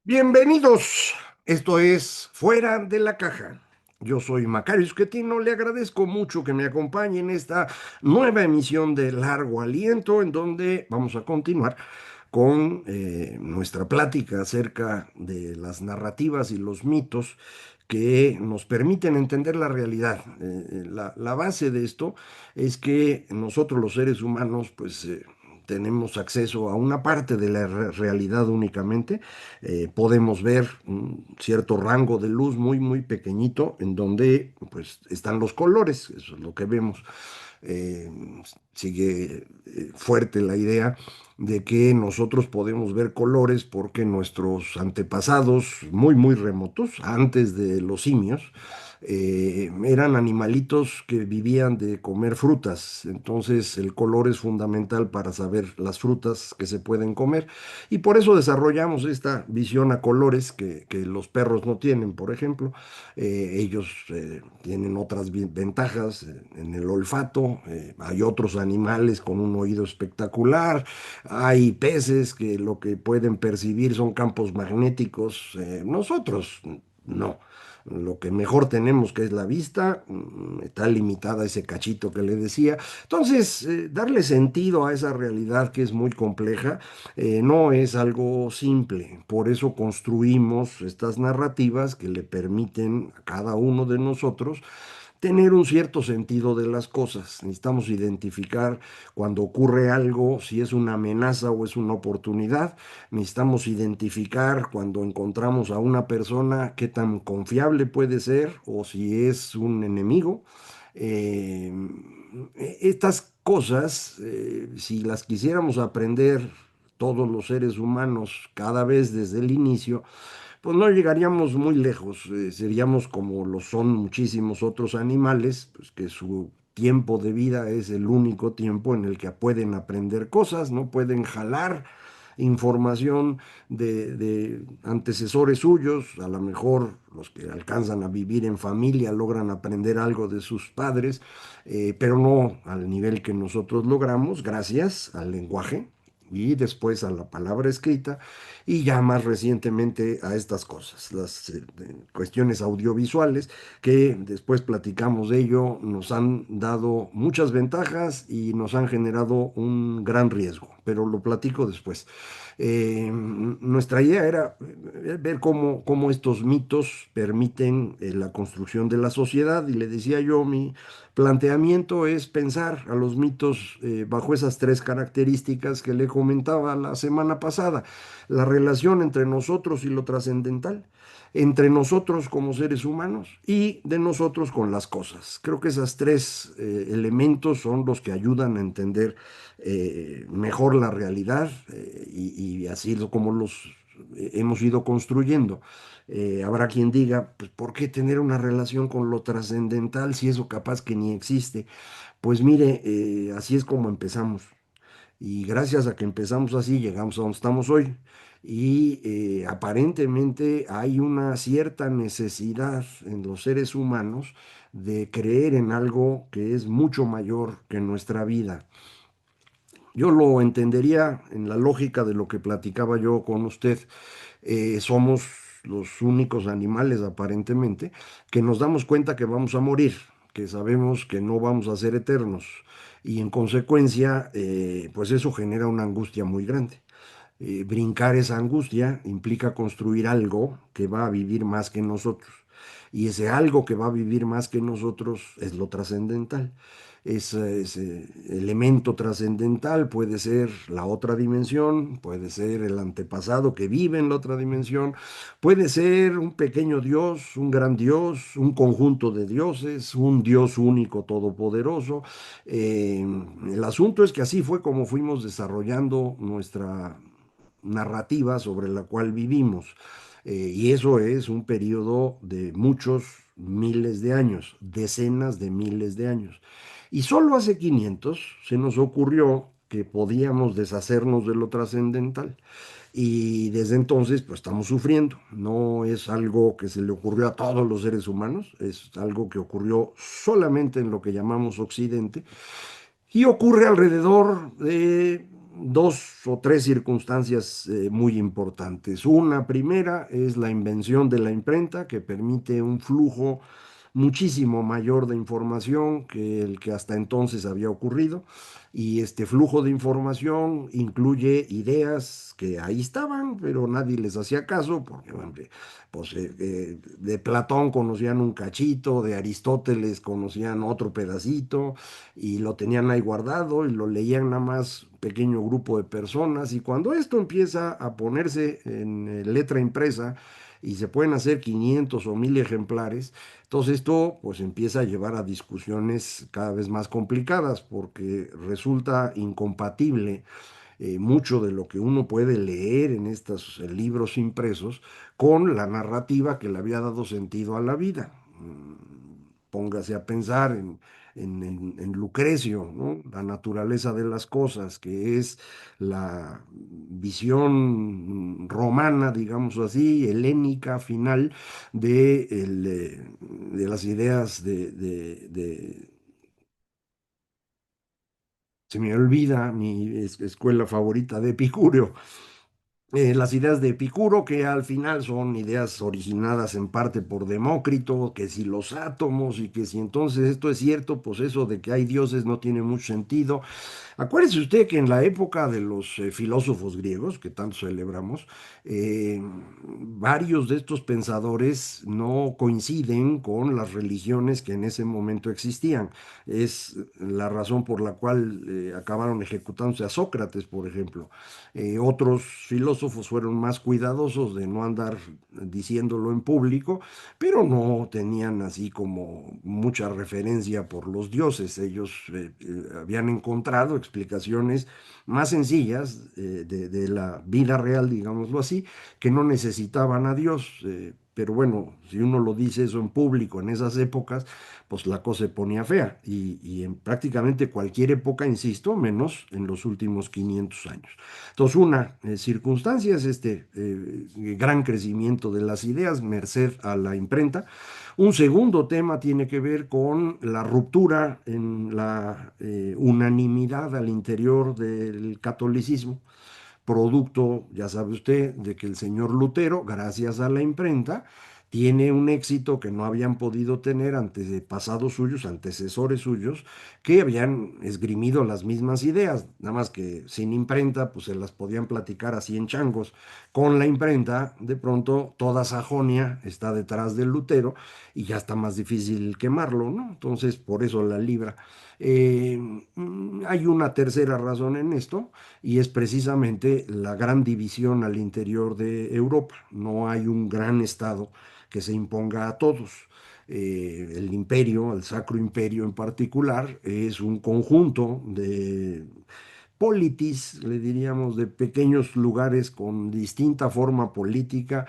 Bienvenidos. Esto es Fuera de la Caja. Yo soy Macario Esquetino. Le agradezco mucho que me acompañe en esta nueva emisión de Largo Aliento, en donde vamos a continuar con nuestra plática acerca de las narrativas y los mitos que nos permiten entender la realidad. La base de esto es que nosotros los seres humanos, tenemos acceso a una parte de la realidad únicamente. Podemos ver un cierto rango de luz muy, muy pequeñito en donde pues están los colores, eso es lo que vemos. Eh, Sigue fuerte la idea de que nosotros podemos ver colores porque nuestros antepasados muy, muy remotos, antes de los simios, eran animalitos que vivían de comer frutas. Entonces el color es fundamental para saber las frutas que se pueden comer y por eso desarrollamos esta visión a colores que los perros no tienen, por ejemplo. Ellos tienen otras ventajas en el olfato. Hay otros animales con un oído espectacular. Hay peces que lo que pueden percibir son campos magnéticos. Nosotros no. Lo que mejor tenemos, que es la vista, está limitada a ese cachito que le decía. Entonces, darle sentido a esa realidad que es muy compleja, no es algo simple. Por eso construimos estas narrativas que le permiten a cada uno de nosotros tener un cierto sentido de las cosas. Necesitamos identificar cuando ocurre algo, si es una amenaza o es una oportunidad. Necesitamos identificar cuando encontramos a una persona qué tan confiable puede ser o si es un enemigo. Eh, Estas cosas, si las quisiéramos aprender todos los seres humanos cada vez desde el inicio, pues no llegaríamos muy lejos. Seríamos como lo son muchísimos otros animales, pues que su tiempo de vida es el único tiempo en el que pueden aprender cosas, no pueden jalar información de antecesores suyos. A lo mejor los que alcanzan a vivir en familia logran aprender algo de sus padres, pero no al nivel que nosotros logramos gracias al lenguaje y después a la palabra escrita y ya más recientemente a estas cosas, las cuestiones audiovisuales, que después platicamos de ello, nos han dado muchas ventajas y nos han generado un gran riesgo, pero lo platico después. Nuestra idea era ver cómo estos mitos permiten la construcción de la sociedad, y le decía yo, mi planteamiento es pensar a los mitos bajo esas tres características que le comentaba la semana pasada: la relación entre nosotros y lo trascendental, entre nosotros como seres humanos y de nosotros con las cosas. Creo que esos tres elementos son los que ayudan a entender mejor la realidad, y así es como los hemos ido construyendo. Habrá quien diga, pues, ¿por qué tener una relación con lo trascendental si eso capaz que ni existe? Pues mire, así es como empezamos. Y gracias a que empezamos así, llegamos a donde estamos hoy. Y aparentemente hay una cierta necesidad en los seres humanos de creer en algo que es mucho mayor que nuestra vida. Yo lo entendería en la lógica de lo que platicaba yo con usted. Somos los únicos animales, aparentemente, que nos damos cuenta que vamos a morir, que sabemos que no vamos a ser eternos. Y en consecuencia, pues eso genera una angustia muy grande. Brincar esa angustia implica construir algo que va a vivir más que nosotros. Y ese algo que va a vivir más que nosotros es lo trascendental. Ese elemento trascendental puede ser la otra dimensión, puede ser el antepasado que vive en la otra dimensión, puede ser un pequeño Dios, un gran Dios, un conjunto de dioses, un Dios único todopoderoso. Eh, el asunto es que así fue como fuimos desarrollando nuestra narrativa sobre la cual vivimos. Y eso es un periodo de muchos miles de años, decenas de miles de años. Y solo hace 500 se nos ocurrió que podíamos deshacernos de lo trascendental. Y desde entonces, pues estamos sufriendo. No es algo que se le ocurrió a todos los seres humanos, es algo que ocurrió solamente en lo que llamamos Occidente y ocurre alrededor de dos o tres circunstancias muy importantes. Una primera es la invención de la imprenta que permite un flujo muchísimo mayor de información que el que hasta entonces había ocurrido. Y este flujo de información incluye ideas que ahí estaban, pero nadie les hacía caso, porque hombre, pues, de Platón conocían un cachito, de Aristóteles conocían otro pedacito, y lo tenían ahí guardado y lo leían nada más un pequeño grupo de personas. Y cuando esto empieza a ponerse en letra impresa, y se pueden hacer 500 o 1000 ejemplares, entonces esto pues empieza a llevar a discusiones cada vez más complicadas porque resulta incompatible mucho de lo que uno puede leer en estos libros impresos con la narrativa que le había dado sentido a la vida. Póngase a pensar en Lucrecio, ¿no? La naturaleza de las cosas, que es la visión romana, digamos así, helénica final de las ideas se me olvida mi escuela favorita de Epicúreo, las ideas de Epicuro, que al final son ideas originadas en parte por Demócrito, que si los átomos y que si entonces esto es cierto, pues eso de que hay dioses no tiene mucho sentido. Acuérdese usted que en la época de los filósofos griegos, que tanto celebramos, varios de estos pensadores no coinciden con las religiones que en ese momento existían. Es la razón por la cual acabaron ejecutándose a Sócrates, por ejemplo. Otros filósofos fueron más cuidadosos de no andar diciéndolo en público, pero no tenían así como mucha referencia por los dioses. Ellos habían encontrado explicaciones más sencillas de la vida real, digámoslo así, que no necesitaban a Dios. Pero bueno, si uno lo dice eso en público en esas épocas, pues la cosa se ponía fea. Y en prácticamente cualquier época, insisto, menos en los últimos 500 años. Entonces, una circunstancia es este gran crecimiento de las ideas, merced a la imprenta. Un segundo tema tiene que ver con la ruptura en la unanimidad al interior del catolicismo, producto, ya sabe usted, de que el señor Lutero, gracias a la imprenta, tiene un éxito que no habían podido tener antepasados suyos, antecesores suyos, que habían esgrimido las mismas ideas, nada más que sin imprenta, pues se las podían platicar así en changos. Con la imprenta, de pronto, toda Sajonia está detrás del Lutero y ya está más difícil quemarlo, ¿no? Entonces, por eso la libra. Eh, Hay una tercera razón en esto y es precisamente la gran división al interior de Europa. No hay un gran Estado que se imponga a todos. El imperio, el Sacro Imperio en particular, es un conjunto de politis, le diríamos, de pequeños lugares con distinta forma política,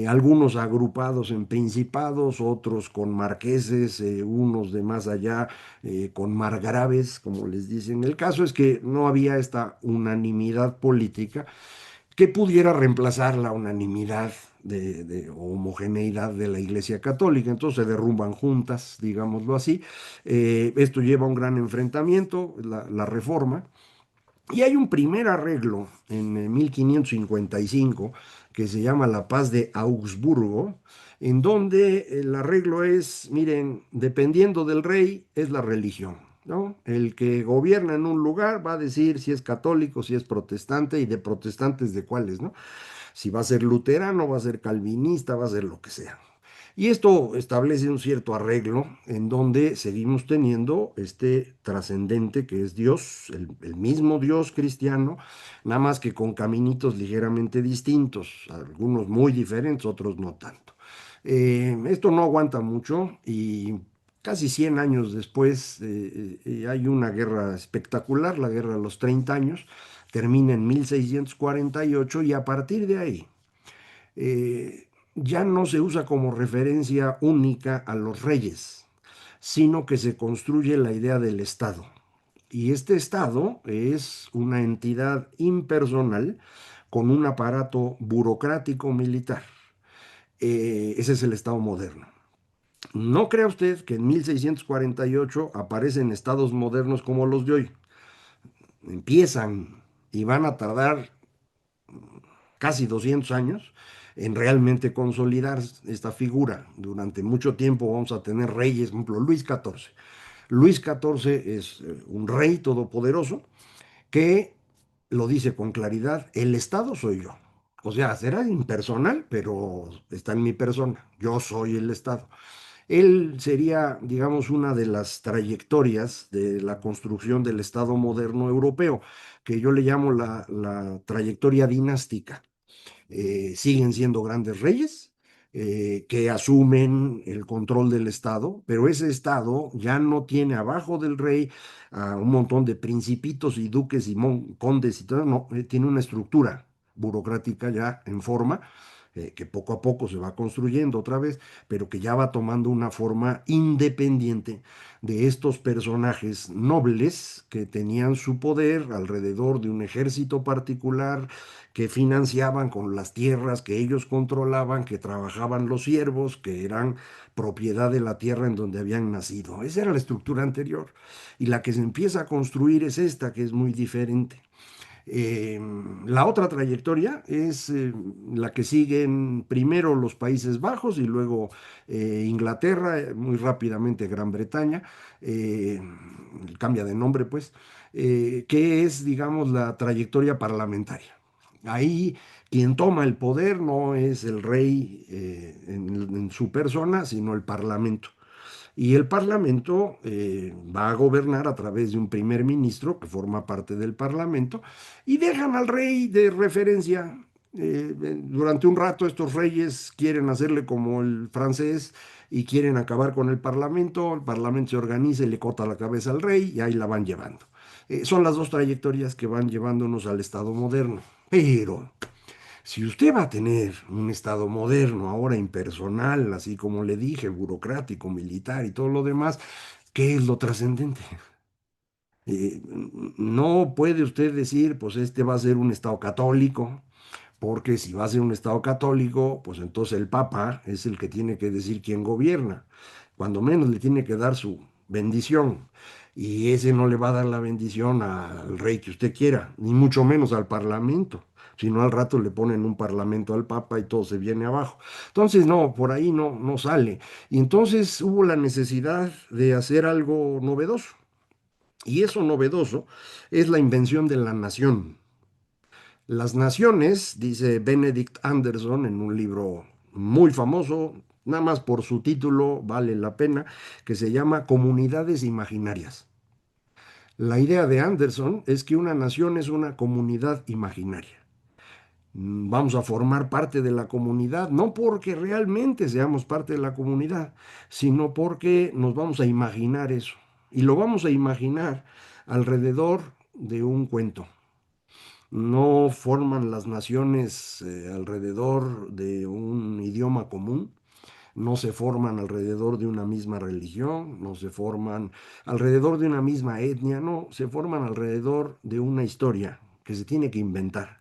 algunos agrupados en principados, otros con marqueses, unos de más allá con margraves, como les dicen. El caso es que no había esta unanimidad política que pudiera reemplazar la unanimidad de homogeneidad de la Iglesia Católica. Entonces se derrumban juntas, digámoslo así. Esto lleva a un gran enfrentamiento, la reforma. Y hay un primer arreglo en 1555 que se llama la Paz de Augsburgo, en donde el arreglo es, miren, dependiendo del rey, es la religión, ¿no? El que gobierna en un lugar va a decir si es católico, si es protestante y de protestantes de cuáles, ¿no? Si va a ser luterano, va a ser calvinista, va a ser lo que sea. Y esto establece un cierto arreglo en donde seguimos teniendo este trascendente que es Dios, el mismo Dios cristiano, nada más que con caminitos ligeramente distintos, algunos muy diferentes, otros no tanto. Esto no aguanta mucho y casi 100 años después hay una guerra espectacular, la guerra de los 30 años, termina en 1648 y a partir de ahí ya no se usa como referencia única a los reyes, sino que se construye la idea del Estado. Y este Estado es una entidad impersonal con un aparato burocrático militar. Ese es el Estado moderno. No crea usted que en 1648 aparecen estados modernos como los de hoy. Empiezan. y van a tardar casi 200 años en realmente consolidar esta figura. Durante mucho tiempo vamos a tener reyes, por ejemplo, Luis XIV. Luis XIV es un rey todopoderoso que lo dice con claridad, el Estado soy yo. O sea, será impersonal, pero está en mi persona. Yo soy el Estado. Él sería, digamos, una de las trayectorias de la construcción del Estado moderno europeo, que yo le llamo la trayectoria dinástica. Siguen siendo grandes reyes que asumen el control del Estado, pero ese Estado ya no tiene abajo del rey a un montón de principitos y duques y condes y todo, no, tiene una estructura burocrática ya en forma, que poco a poco se va construyendo otra vez, pero que ya va tomando una forma independiente de estos personajes nobles que tenían su poder alrededor de un ejército particular, que financiaban con las tierras que ellos controlaban, que trabajaban los siervos, que eran propiedad de la tierra en donde habían nacido. Esa era la estructura anterior. Y la que se empieza a construir es esta, que es muy diferente. Eh, la otra trayectoria es la que siguen primero los Países Bajos y luego Inglaterra, muy rápidamente Gran Bretaña, eh, cambia de nombre pues, que es, digamos, la trayectoria parlamentaria. Ahí quien toma el poder no es el rey en su persona, sino el parlamento. Y el Parlamento va a gobernar a través de un primer ministro que forma parte del Parlamento y dejan al rey de referencia. Durante un rato estos reyes quieren hacerle como el francés y quieren acabar con el Parlamento se organiza y le corta la cabeza al rey y ahí la van llevando. Son las dos trayectorias que van llevándonos al Estado moderno. Pero si usted va a tener un Estado moderno, ahora impersonal, así como le dije, burocrático, militar y todo lo demás, ¿qué es lo trascendente? No puede usted decir, pues este va a ser un Estado católico, porque si va a ser un Estado católico, pues entonces el Papa es el que tiene que decir quién gobierna. Cuando menos le tiene que dar su bendición. Y ese no le va a dar la bendición al rey que usted quiera, ni mucho menos al Parlamento. Si no, al rato le ponen un parlamento al Papa y todo se viene abajo. Entonces, no, por ahí no sale. Y entonces hubo la necesidad de hacer algo novedoso. Y eso novedoso es la invención de la nación. Las naciones, dice Benedict Anderson en un libro muy famoso, nada más por su título vale la pena, que se llama Comunidades Imaginarias. La idea de Anderson es que una nación es una comunidad imaginaria. Vamos a formar parte de la comunidad, no porque realmente seamos parte de la comunidad, sino porque nos vamos a imaginar eso. Y lo vamos a imaginar alrededor de un cuento. No forman las naciones alrededor de un idioma común, no se forman alrededor de una misma religión, no se forman alrededor de una misma etnia, no, se forman alrededor de una historia que se tiene que inventar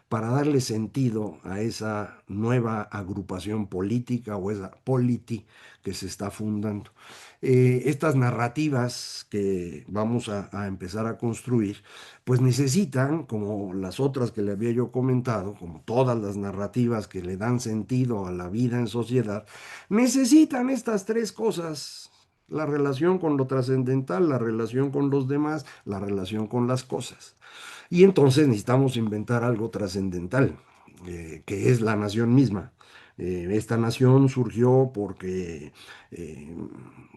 para darle sentido a esa nueva agrupación política o esa polity que se está fundando. Estas narrativas que vamos a empezar a construir, pues necesitan, como las otras que le había yo comentado, como todas las narrativas que le dan sentido a la vida en sociedad, necesitan estas tres cosas: la relación con lo trascendental, la relación con los demás, la relación con las cosas. Y entonces necesitamos inventar algo trascendental, que es la nación misma. Esta nación surgió porque eh,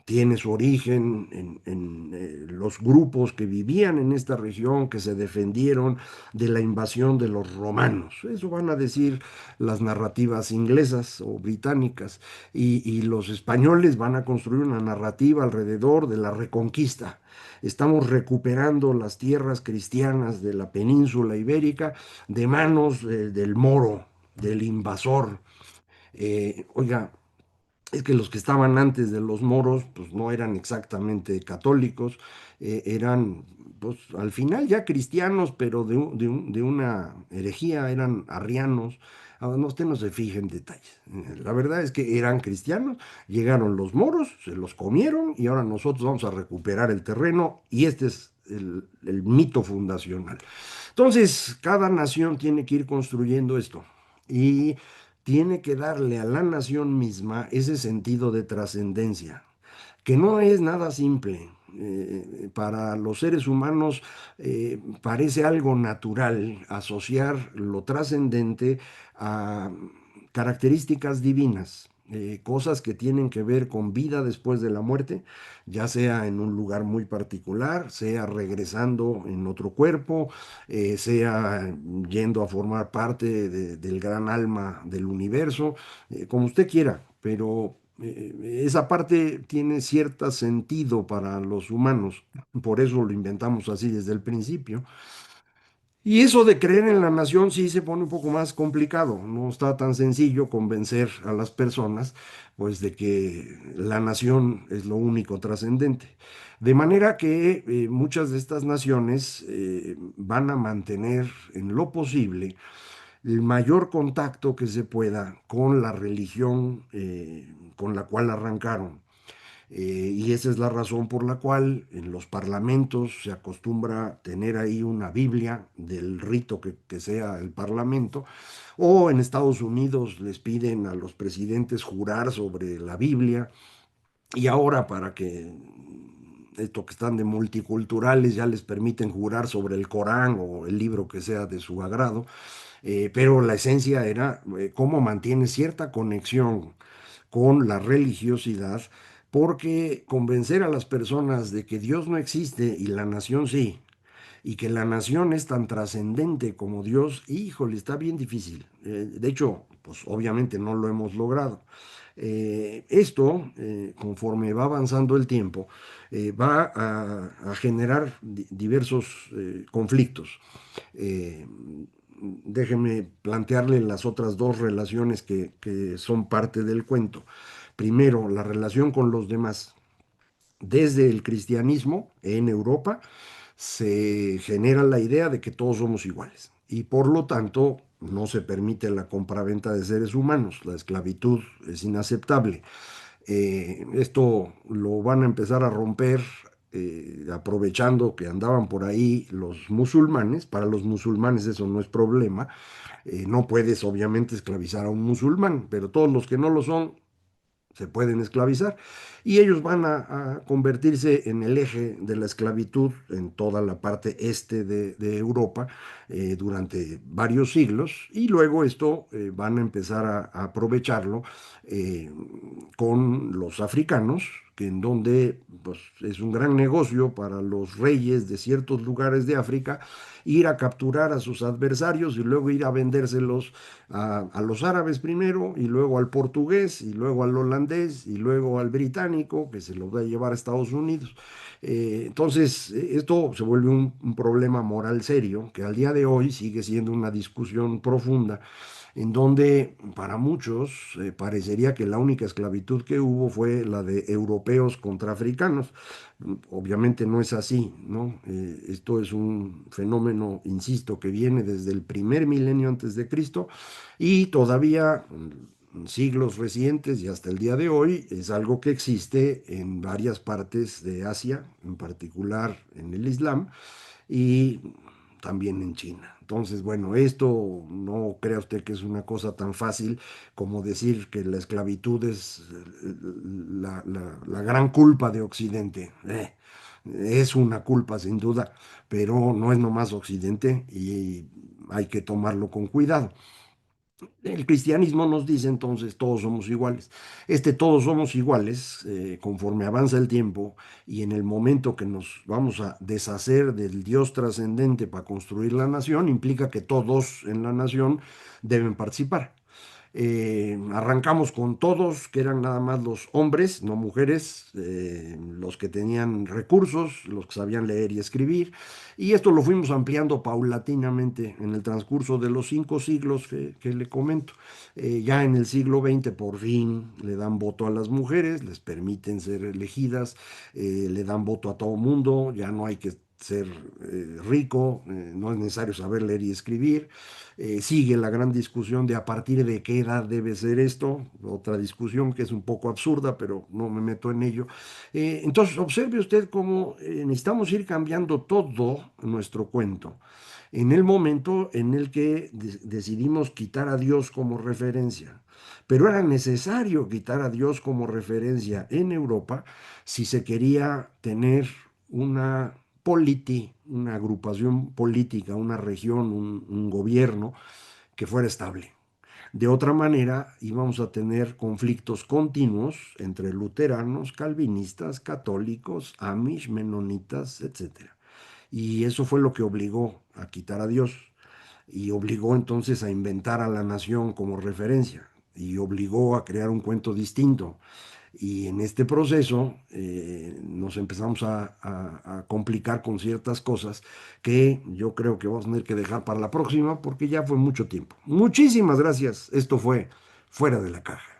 tiene su origen en los grupos que vivían en esta región, que se defendieron de la invasión de los romanos. Eso van a decir las narrativas inglesas o británicas. Y los españoles van a construir una narrativa alrededor de la reconquista. Estamos recuperando las tierras cristianas de la península ibérica de manos del moro, del invasor. Oiga, es que los que estaban antes de los moros, pues no eran exactamente católicos, eran, pues al final ya cristianos, pero de una herejía, eran arrianos. No, usted no se fije en detalles. La verdad es que eran cristianos, llegaron los moros, se los comieron y ahora nosotros vamos a recuperar el terreno y este es el mito fundacional. Entonces, cada nación tiene que ir construyendo esto y tiene que darle a la nación misma ese sentido de trascendencia, que no es nada simple. Para los seres humanos parece algo natural asociar lo trascendente a características divinas, cosas que tienen que ver con vida después de la muerte, ya sea en un lugar muy particular, sea regresando en otro cuerpo, sea yendo a formar parte del gran alma del universo, como usted quiera, pero esa parte tiene cierto sentido para los humanos, por eso lo inventamos así desde el principio. Y eso de creer en la nación sí se pone un poco más complicado, no está tan sencillo convencer a las personas, pues, de que la nación es lo único trascendente. De manera que muchas de estas naciones van a mantener en lo posible el mayor contacto que se pueda con la religión con la cual arrancaron. Y esa es la razón por la cual en los parlamentos se acostumbra tener ahí una Biblia del rito que sea el parlamento, o en Estados Unidos les piden a los presidentes jurar sobre la Biblia, y ahora para que esto que están de multiculturales ya les permiten jurar sobre el Corán o el libro que sea de su agrado, pero la esencia era cómo mantiene cierta conexión con la religiosidad, porque convencer a las personas de que Dios no existe y la nación sí, y que la nación es tan trascendente como Dios, híjole, está bien difícil. De hecho, pues obviamente no lo hemos logrado. Esto, conforme va avanzando el tiempo, va a generar diversos conflictos. Eh, Déjeme plantearle las otras dos relaciones que son parte del cuento. Primero, la relación con los demás. Desde el cristianismo en Europa se genera la idea de que todos somos iguales y por lo tanto no se permite la compraventa de seres humanos. La esclavitud es inaceptable. Esto lo van a empezar a romper aprovechando que andaban por ahí los musulmanes. Para los musulmanes eso no es problema. No puedes obviamente esclavizar a un musulmán, pero todos los que no lo son se pueden esclavizar y ellos van a convertirse en el eje de la esclavitud en toda la parte este de Europa durante varios siglos y luego esto van a empezar a aprovecharlo eh, con los africanos, que en donde pues, es un gran negocio para los reyes de ciertos lugares de África ir a capturar a sus adversarios y luego ir a vendérselos a los árabes primero, y luego al portugués, y luego al holandés, y luego al británico, que se lo va a llevar a Estados Unidos. Entonces, esto se vuelve un problema moral serio, que al día de hoy sigue siendo una discusión profunda, en donde para muchos parecería que la única esclavitud que hubo fue la de europeos contra africanos. Obviamente no es así, ¿no? Esto es un fenómeno, insisto, que viene desde el primer milenio antes de Cristo y todavía en siglos recientes y hasta el día de hoy es algo que existe en varias partes de Asia, en particular en el Islam y también en China. Entonces, bueno, esto no crea usted que es una cosa tan fácil como decir que la esclavitud es la gran culpa de Occidente. Es una culpa sin duda, pero no es nomás Occidente y hay que tomarlo con cuidado. El cristianismo nos dice entonces todos somos iguales. Este todos somos iguales, conforme avanza el tiempo y en el momento que nos vamos a deshacer del Dios trascendente para construir la nación, implica que todos en la nación deben participar. Arrancamos con todos, que eran nada más los hombres, no mujeres, los que tenían recursos, los que sabían leer y escribir, y esto lo fuimos ampliando paulatinamente en el transcurso de los 5 siglos que le comento. Ya en el siglo XX por fin le dan voto a las mujeres, les permiten ser elegidas, le dan voto a todo mundo, ya no hay que ser rico, no es necesario saber leer y escribir. Sigue la gran discusión de a partir de qué edad debe ser esto, otra discusión que es un poco absurda, pero no me meto en ello. Entonces, observe usted cómo necesitamos ir cambiando todo nuestro cuento en el momento en el que decidimos quitar a Dios como referencia. Pero era necesario quitar a Dios como referencia en Europa si se quería tener una una agrupación política, una región, un gobierno que fuera estable. De otra manera, íbamos a tener conflictos continuos entre luteranos, calvinistas, católicos, amish, menonitas, etcétera. Y eso fue lo que obligó a quitar a Dios y obligó entonces a inventar a la nación como referencia y obligó a crear un cuento distinto. Y en este proceso nos empezamos a complicar con ciertas cosas que yo creo que vamos a tener que dejar para la próxima porque ya fue mucho tiempo. Muchísimas gracias. Esto fue Fuera de la Caja.